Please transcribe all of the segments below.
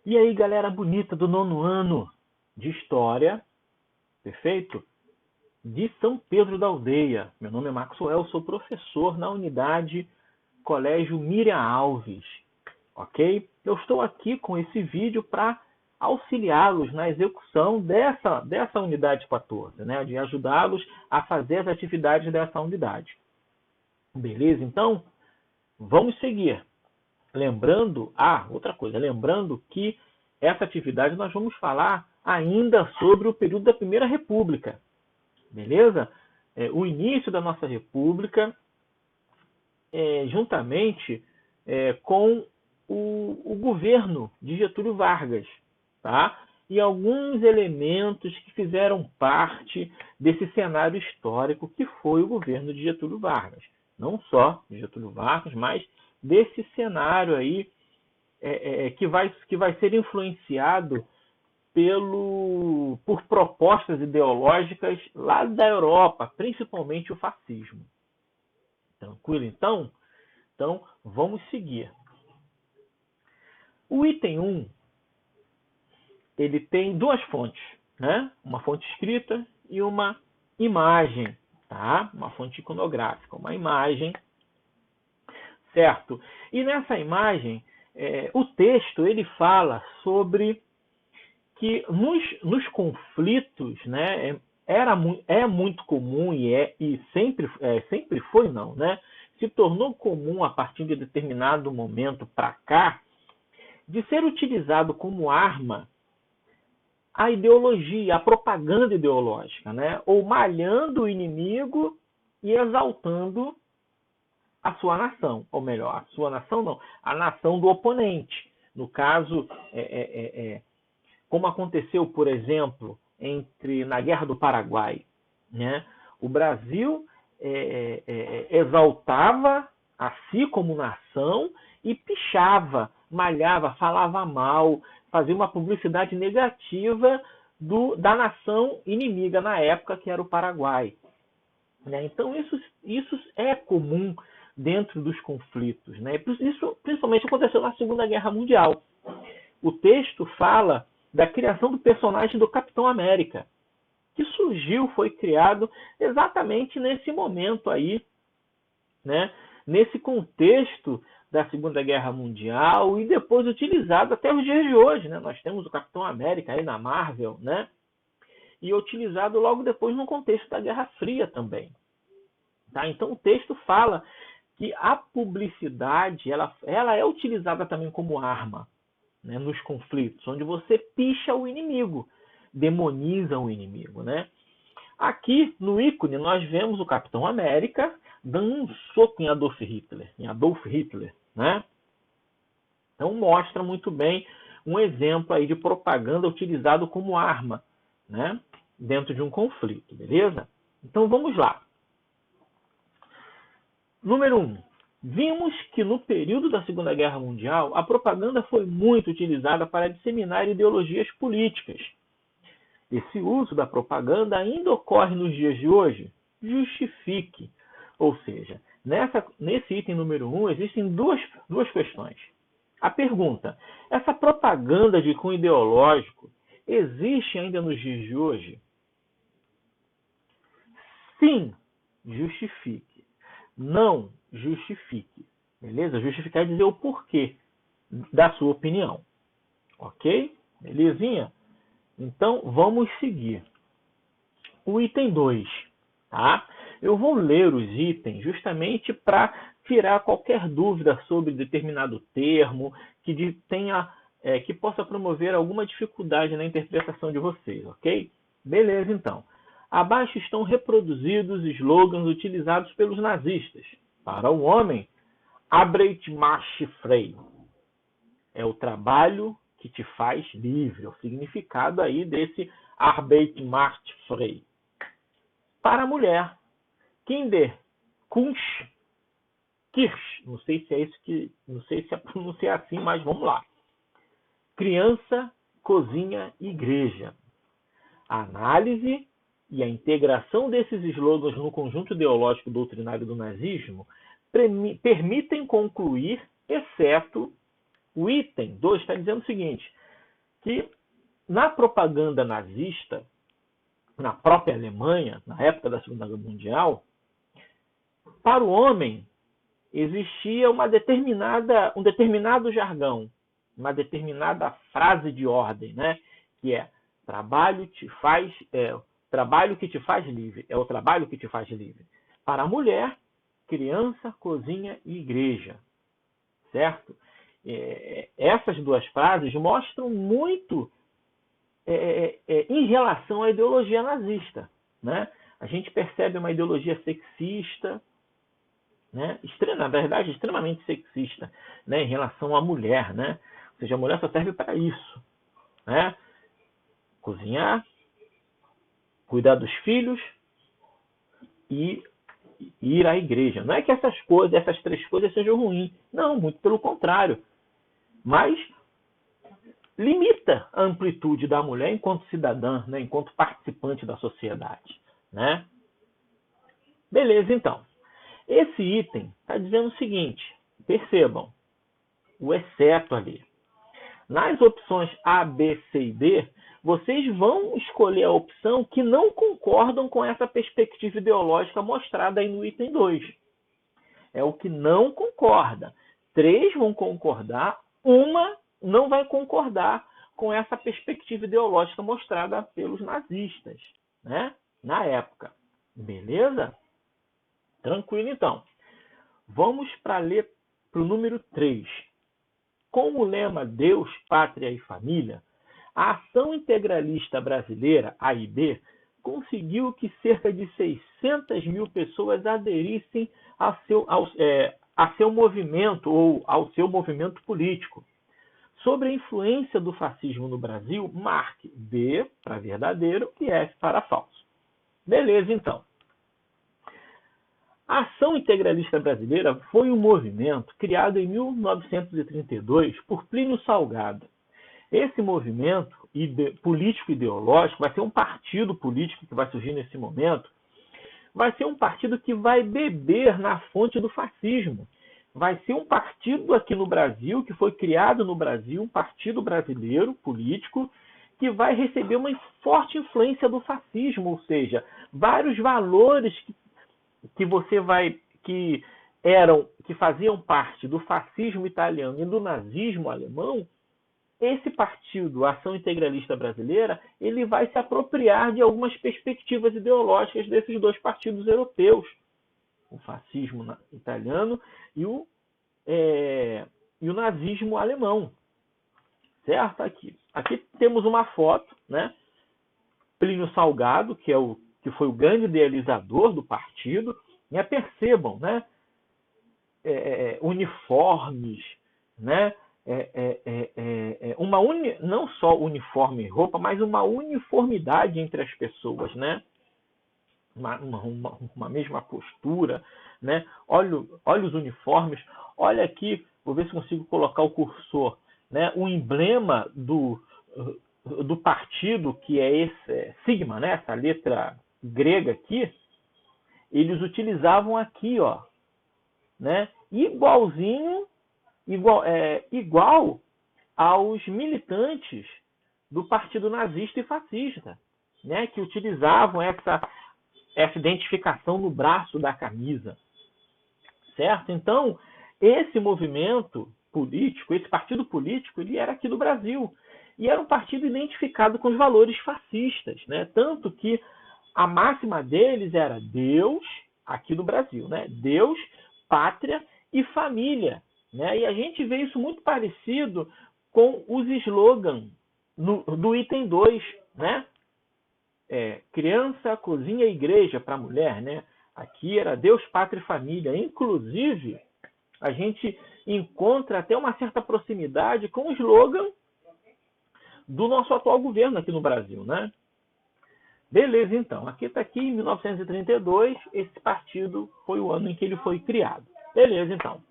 E aí, galera bonita do nono ano de História, perfeito? De São Pedro da Aldeia. Meu nome é Maxwell, sou professor na unidade Colégio Miriam Alves, ok? Eu estou aqui com esse vídeo para auxiliá-los na execução dessa unidade 14, né? De ajudá-los a fazer as atividades dessa unidade. Beleza? Então, vamos seguir. Lembrando, outra coisa, lembrando que essa atividade nós vamos falar ainda sobre o período da Primeira República, beleza? O início da nossa República, juntamente com o governo de Getúlio Vargas, tá? E alguns elementos que fizeram parte desse cenário histórico que foi o governo de Getúlio Vargas. Não só de Getúlio Vargas, mas desse cenário aí que vai ser influenciado por propostas ideológicas lá da Europa, principalmente o fascismo. Tranquilo, então? Então, vamos seguir. O item 1, ele tem duas fontes, né? Uma fonte escrita e uma imagem, tá? Uma fonte iconográfica, uma imagem, certo? E nessa imagem, o texto ele fala sobre que nos conflitos, né, é muito comum e sempre foi não, né? Se tornou comum a partir de determinado momento para cá de ser utilizado como arma a ideologia, a propaganda ideológica, né? Ou malhando o inimigo e exaltando a sua nação, ou melhor, a sua nação não, a nação do oponente. No caso, como aconteceu, por exemplo, na Guerra do Paraguai, né? O Brasil exaltava a si como nação e pichava, malhava, falava mal, fazia uma publicidade negativa da nação inimiga na época, que era o Paraguai. Né? Então, isso é comum dentro dos conflitos. Né? Isso principalmente aconteceu na Segunda Guerra Mundial. O texto fala da criação do personagem do Capitão América, que foi criado exatamente nesse momento aí, né? Nesse contexto da Segunda Guerra Mundial e depois utilizado até os dias de hoje, né? Nós temos o Capitão América aí na Marvel, né? E utilizado logo depois no contexto da Guerra Fria também. Tá? Então o texto fala que a publicidade ela é utilizada também como arma, né, nos conflitos, onde você picha o inimigo, demoniza o inimigo. Né? Aqui no ícone nós vemos o Capitão América dando um soco em Adolf Hitler. Né? Então mostra muito bem um exemplo aí de propaganda utilizado como arma, né, dentro de um conflito, beleza? Então vamos lá. Número 1. Vimos que no período da Segunda Guerra Mundial, a propaganda foi muito utilizada para disseminar ideologias políticas. Esse uso da propaganda ainda ocorre nos dias de hoje? Justifique. Ou seja, nesse item número 1 existem duas questões. A pergunta: essa propaganda de cunho ideológico existe ainda nos dias de hoje? Sim, justifique. Não, justifique. Beleza? Justificar é dizer o porquê da sua opinião. Ok? Belezinha? Então, vamos seguir. O item 2. Tá? Eu vou ler os itens justamente para tirar qualquer dúvida sobre determinado termo que possa promover alguma dificuldade na interpretação de vocês. Ok? Beleza, então. Abaixo estão reproduzidos slogans utilizados pelos nazistas. Para o homem, Arbeit macht frei. É o trabalho que te faz livre. O significado aí desse Arbeit macht frei. Para a mulher, Kinder, Kunst, Kirsch. Não sei se a pronúncia é assim, mas vamos lá. Criança, cozinha, igreja. A análise e a integração desses slogans no conjunto ideológico doutrinário do nazismo permitem concluir, exceto o item 2 está dizendo o seguinte: que na propaganda nazista, na própria Alemanha, na época da Segunda Guerra Mundial, para o homem existia um determinado jargão, uma determinada frase de ordem, né? Que é trabalho que te faz livre, é o trabalho que te faz livre. Para a mulher, criança, cozinha e igreja, certo? Essas duas frases mostram muito em relação à ideologia nazista, né? A gente percebe uma ideologia sexista, né? Na verdade, extremamente sexista, né? Em relação à mulher, né? Ou seja, a mulher só serve para isso, né? Cozinhar, cuidar dos filhos e ir à igreja. Não é que essas três coisas sejam ruins. Não, muito pelo contrário. Mas limita a amplitude da mulher enquanto cidadã, né? Enquanto participante da sociedade, né? Beleza, então. Esse item está dizendo o seguinte, percebam, o exceto ali. Nas opções A, B, C e D, vocês vão escolher a opção que não concordam com essa perspectiva ideológica mostrada aí no item 2. É o que não concorda. 3 vão concordar, uma não vai concordar com essa perspectiva ideológica mostrada pelos nazistas, né? Na época. Beleza? Tranquilo, então. Vamos para o número 3. Com o lema Deus, Pátria e Família, a Ação Integralista Brasileira, AIB, conseguiu que cerca de 600 mil pessoas aderissem a seu movimento ou ao seu movimento político. Sobre a influência do fascismo no Brasil, marque B para verdadeiro e F para falso. Beleza, então. A Ação Integralista Brasileira foi um movimento criado em 1932 por Plínio Salgado. Esse movimento político-ideológico vai ser um partido político que vai surgir nesse momento, vai ser um partido que vai beber na fonte do fascismo. Vai ser um partido aqui no Brasil, que foi criado no Brasil, um partido brasileiro político, que vai receber uma forte influência do fascismo, ou seja, vários valores que faziam parte do fascismo italiano e do nazismo alemão. Esse partido, a Ação Integralista Brasileira, ele vai se apropriar de algumas perspectivas ideológicas desses dois partidos europeus, o fascismo italiano e o nazismo alemão. Certo? Aqui temos uma foto, né? Plínio Salgado, que foi o grande idealizador do partido, e percebam, né? Uniformes, né? Não só uniforme e roupa, mas uma uniformidade entre as pessoas, né? Uma mesma postura, né? Olha os uniformes, olha aqui, vou ver se consigo colocar o cursor, né? O emblema do partido, que é esse sigma, né? Essa letra grega aqui, eles utilizavam aqui, ó, né? Igual aos militantes do partido nazista e fascista, né? Que utilizavam essa identificação no braço da camisa, certo? Então, esse movimento político, esse partido político, ele era aqui do Brasil e era um partido identificado com os valores fascistas, né? Tanto que a máxima deles era Deus, aqui no Brasil, né? Deus, pátria e família, né? E a gente vê isso muito parecido com os slogans do item 2, né? Criança, cozinha e igreja para a mulher, né? Aqui era Deus, pátria e família. Inclusive, a gente encontra até uma certa proximidade com o slogan do nosso atual governo aqui no Brasil, né? Beleza, então. Aqui está em 1932, esse partido foi o ano em que ele foi criado. Beleza, então.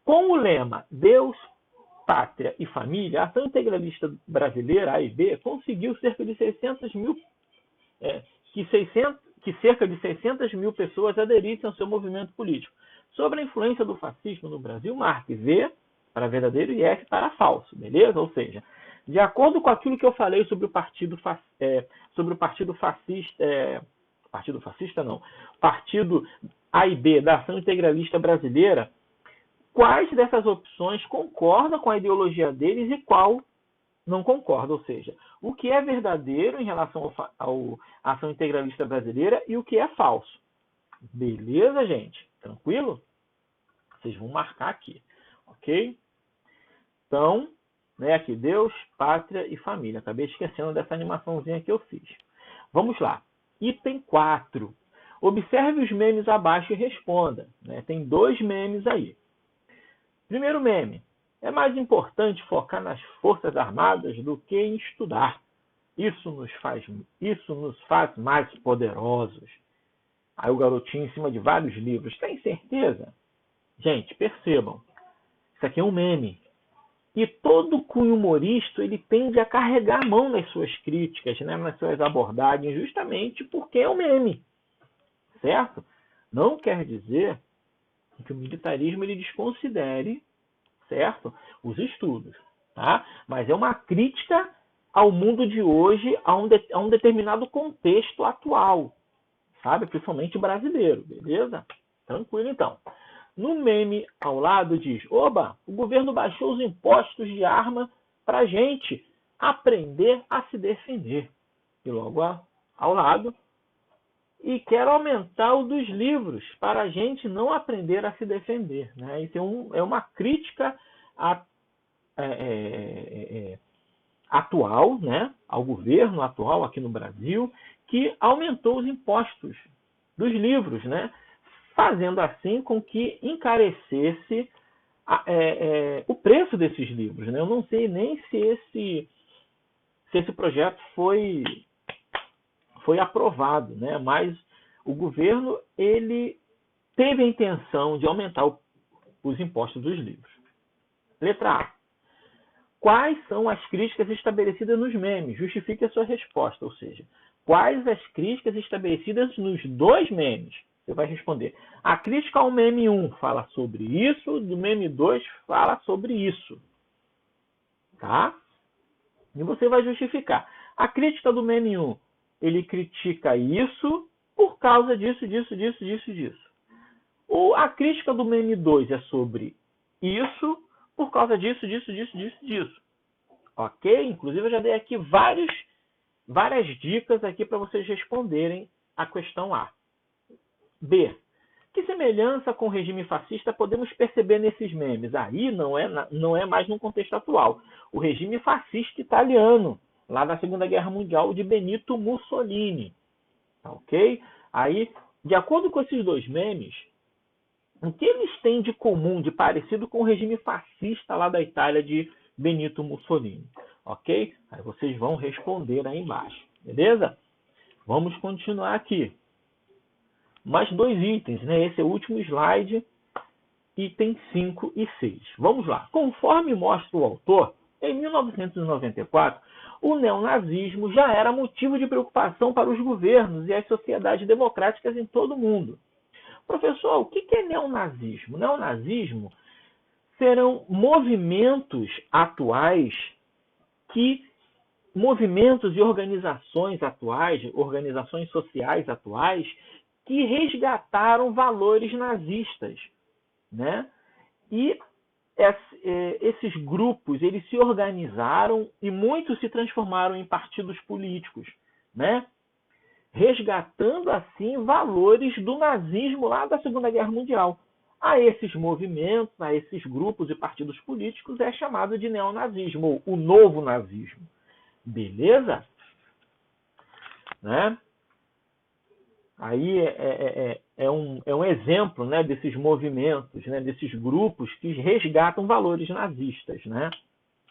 Com o lema Deus, Pátria e Família, a Ação Integralista Brasileira, AIB, conseguiu cerca de 600 mil que cerca de 600 mil pessoas aderissem ao seu movimento político. Sobre a influência do fascismo no Brasil, marque V para verdadeiro e S para falso, beleza? Ou seja, de acordo com aquilo que eu falei sobre o partido partido A e B da Ação Integralista Brasileira, quais dessas opções concordam com a ideologia deles e qual não concorda, ou seja, o que é verdadeiro em relação à Ação Integralista Brasileira e o que é falso. Beleza, gente? Tranquilo? Vocês vão marcar aqui, ok? Então, né, aqui, Deus, Pátria e Família. Acabei esquecendo dessa animaçãozinha que eu fiz. Vamos lá. Item 4. Observe os memes abaixo e responda. Né? Tem 2 memes aí. Primeiro meme. É mais importante focar nas Forças Armadas do que em estudar. Isso nos faz mais poderosos. Aí o garotinho em cima de vários livros. Tem certeza? Gente, percebam. Isso aqui é um meme. E todo cunho humorista ele tende a carregar a mão nas suas críticas, né, nas suas abordagens, justamente porque é um meme. Certo? Não quer dizer que o militarismo ele desconsidere, certo, os estudos. Tá? Mas é uma crítica ao mundo de hoje, a um determinado contexto atual, sabe? Principalmente brasileiro, beleza? Tranquilo, então. No meme ao lado diz, oba, o governo baixou os impostos de arma para a gente aprender a se defender. E logo ao lado, e quer aumentar o dos livros para a gente não aprender a se defender. Né? Isso é uma crítica atual, né, ao governo atual aqui no Brasil, que aumentou os impostos dos livros, né, fazendo assim com que encarecesse o preço desses livros. Né? Eu não sei nem se esse projeto foi aprovado, né? Mas o governo ele teve a intenção de aumentar os impostos dos livros. Letra A. Quais são as críticas estabelecidas nos memes? Justifique a sua resposta, ou seja, quais as críticas estabelecidas nos 2 memes? Você vai responder. A crítica ao meme 1 fala sobre isso, do meme 2 fala sobre isso. Tá? E você vai justificar. A crítica do meme 1, ele critica isso por causa disso. A crítica do meme 2 é sobre isso por causa disso. Ok? Inclusive eu já dei aqui várias dicas aqui para vocês responderem a questão A. B. Que semelhança com o regime fascista podemos perceber nesses memes? Aí não é mais no contexto atual. O regime fascista italiano, lá da Segunda Guerra Mundial, de Benito Mussolini. Ok? Aí, de acordo com esses 2 memes, o que eles têm de comum, de parecido com o regime fascista lá da Itália de Benito Mussolini? Ok? Aí vocês vão responder aí embaixo. Beleza? Vamos continuar aqui. Mais 2 itens, né? Esse é o último slide, item 5 e 6. Vamos lá. Conforme mostra o autor, em 1994, o neonazismo já era motivo de preocupação para os governos e as sociedades democráticas em todo o mundo. Professor, o que é neonazismo? Neonazismo serão movimentos atuais movimentos e organizações atuais, organizações sociais atuais, que resgataram valores nazistas, né? E esses grupos eles se organizaram e muitos se transformaram em partidos políticos, né? Resgatando assim valores do nazismo lá da Segunda Guerra Mundial. A esses movimentos, a esses grupos e partidos políticos é chamado de neonazismo, ou o novo nazismo. Beleza? Né? Aí é um exemplo, né, desses movimentos, né, desses grupos que resgatam valores nazistas. Né?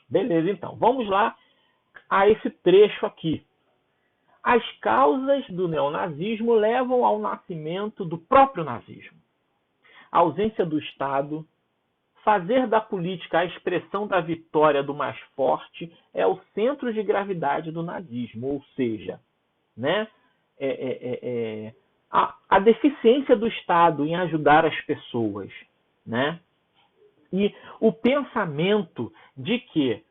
Beleza, então. Vamos lá a esse trecho aqui. As causas do neonazismo levam ao nascimento do próprio nazismo. A ausência do Estado, fazer da política a expressão da vitória do mais forte é o centro de gravidade do nazismo, ou seja, né, a deficiência do Estado em ajudar as pessoas, né? E o pensamento de que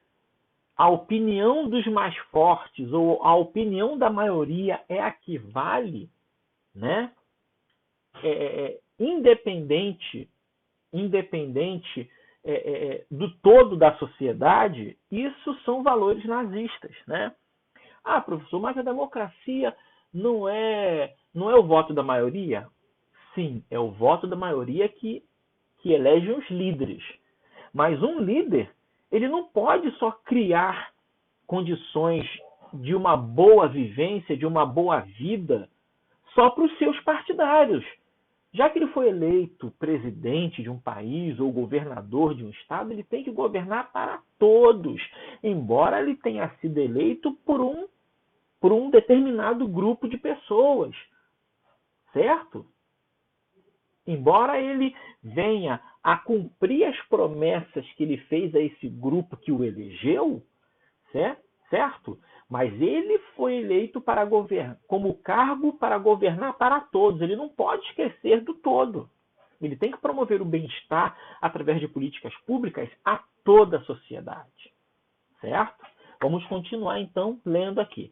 a opinião dos mais fortes ou a opinião da maioria é a que vale, né? Independente do todo da sociedade, isso são valores nazistas, né? Ah, professor, mas a democracia não é o voto da maioria? Sim, é o voto da maioria que elege os líderes. Mas um líder, ele não pode só criar condições de uma boa vivência, de uma boa vida, só para os seus partidários. Já que ele foi eleito presidente de um país ou governador de um estado, ele tem que governar para todos, embora ele tenha sido eleito por um determinado grupo de pessoas, certo? Embora ele venha a cumprir as promessas que ele fez a esse grupo que o elegeu, certo? Mas ele foi eleito para governar, como cargo para governar para todos. Ele não pode esquecer do todo. Ele tem que promover o bem-estar através de políticas públicas a toda a sociedade, certo? Vamos continuar então lendo aqui.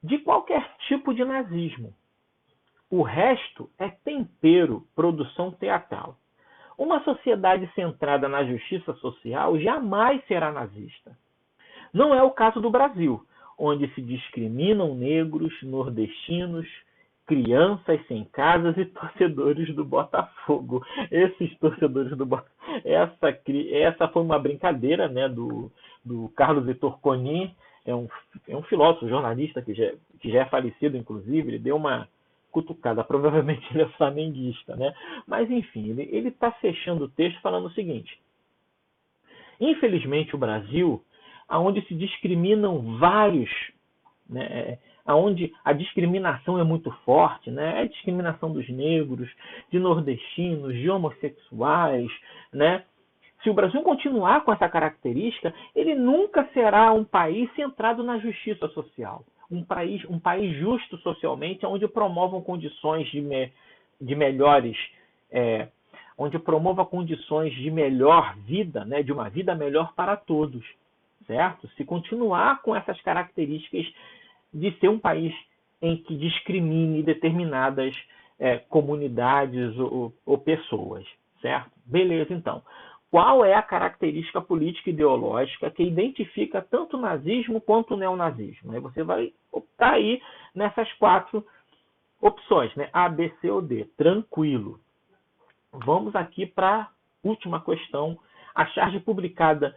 De qualquer tipo de nazismo, o resto é tempero, produção teatral. Uma sociedade centrada na justiça social jamais será nazista. Não é o caso do Brasil, onde se discriminam negros, nordestinos, crianças sem casas e torcedores do Botafogo. Esses torcedores do Botafogo. Essa foi uma brincadeira, né, do Carlos Vitor Coni, é um filósofo, jornalista que já é falecido, inclusive. Ele deu uma cutucada, provavelmente ele é flamenguista, né? Mas enfim, ele está fechando o texto falando o seguinte: infelizmente o Brasil, onde se discriminam vários, né, onde a discriminação é muito forte, né, a discriminação dos negros, de nordestinos, de homossexuais, né? Se o Brasil continuar com essa característica, ele nunca será um país centrado na justiça social. Um país justo socialmente, onde promovam condições de melhores, onde promova condições de melhor vida, né, de uma vida melhor para todos, certo? Se continuar com essas características de ser um país em que discrimine determinadas comunidades ou pessoas, certo? Beleza, então. Qual é a característica política e ideológica que identifica tanto o nazismo quanto o neonazismo? Você vai optar aí nessas 4 opções, né? A, B, C ou D. Tranquilo. Vamos aqui para a última questão. A charge publicada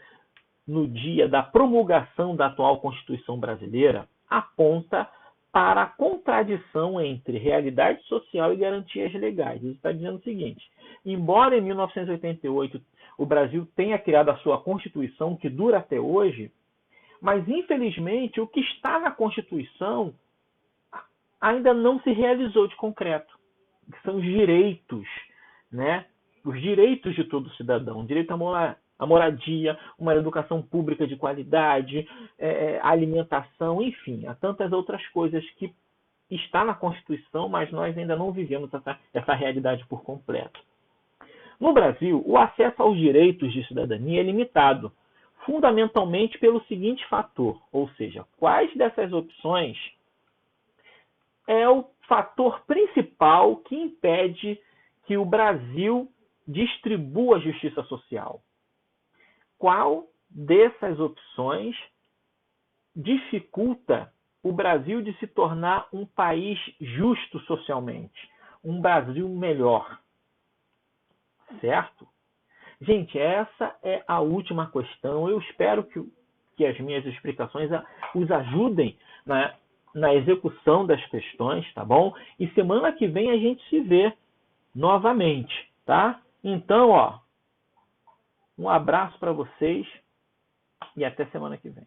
no dia da promulgação da atual Constituição brasileira aponta para a contradição entre realidade social e garantias legais. Ele está dizendo o seguinte: embora em 1988 o Brasil tenha criado a sua Constituição, que dura até hoje, mas infelizmente o que está na Constituição ainda não se realizou de concreto, que são os direitos, né? Os direitos de todo cidadão, direito à moradia, uma educação pública de qualidade, alimentação, enfim, há tantas outras coisas que está na Constituição, mas nós ainda não vivemos essa realidade por completo. No Brasil, o acesso aos direitos de cidadania é limitado, fundamentalmente pelo seguinte fator, ou seja, quais dessas opções é o fator principal que impede que o Brasil distribua a justiça social? Qual dessas opções dificulta o Brasil de se tornar um país justo socialmente, um Brasil melhor? Certo? Gente, essa é a última questão. Eu espero que as minhas explicações os ajudem na execução das questões, tá bom? E semana que vem a gente se vê novamente, tá? Então, um abraço para vocês e até semana que vem.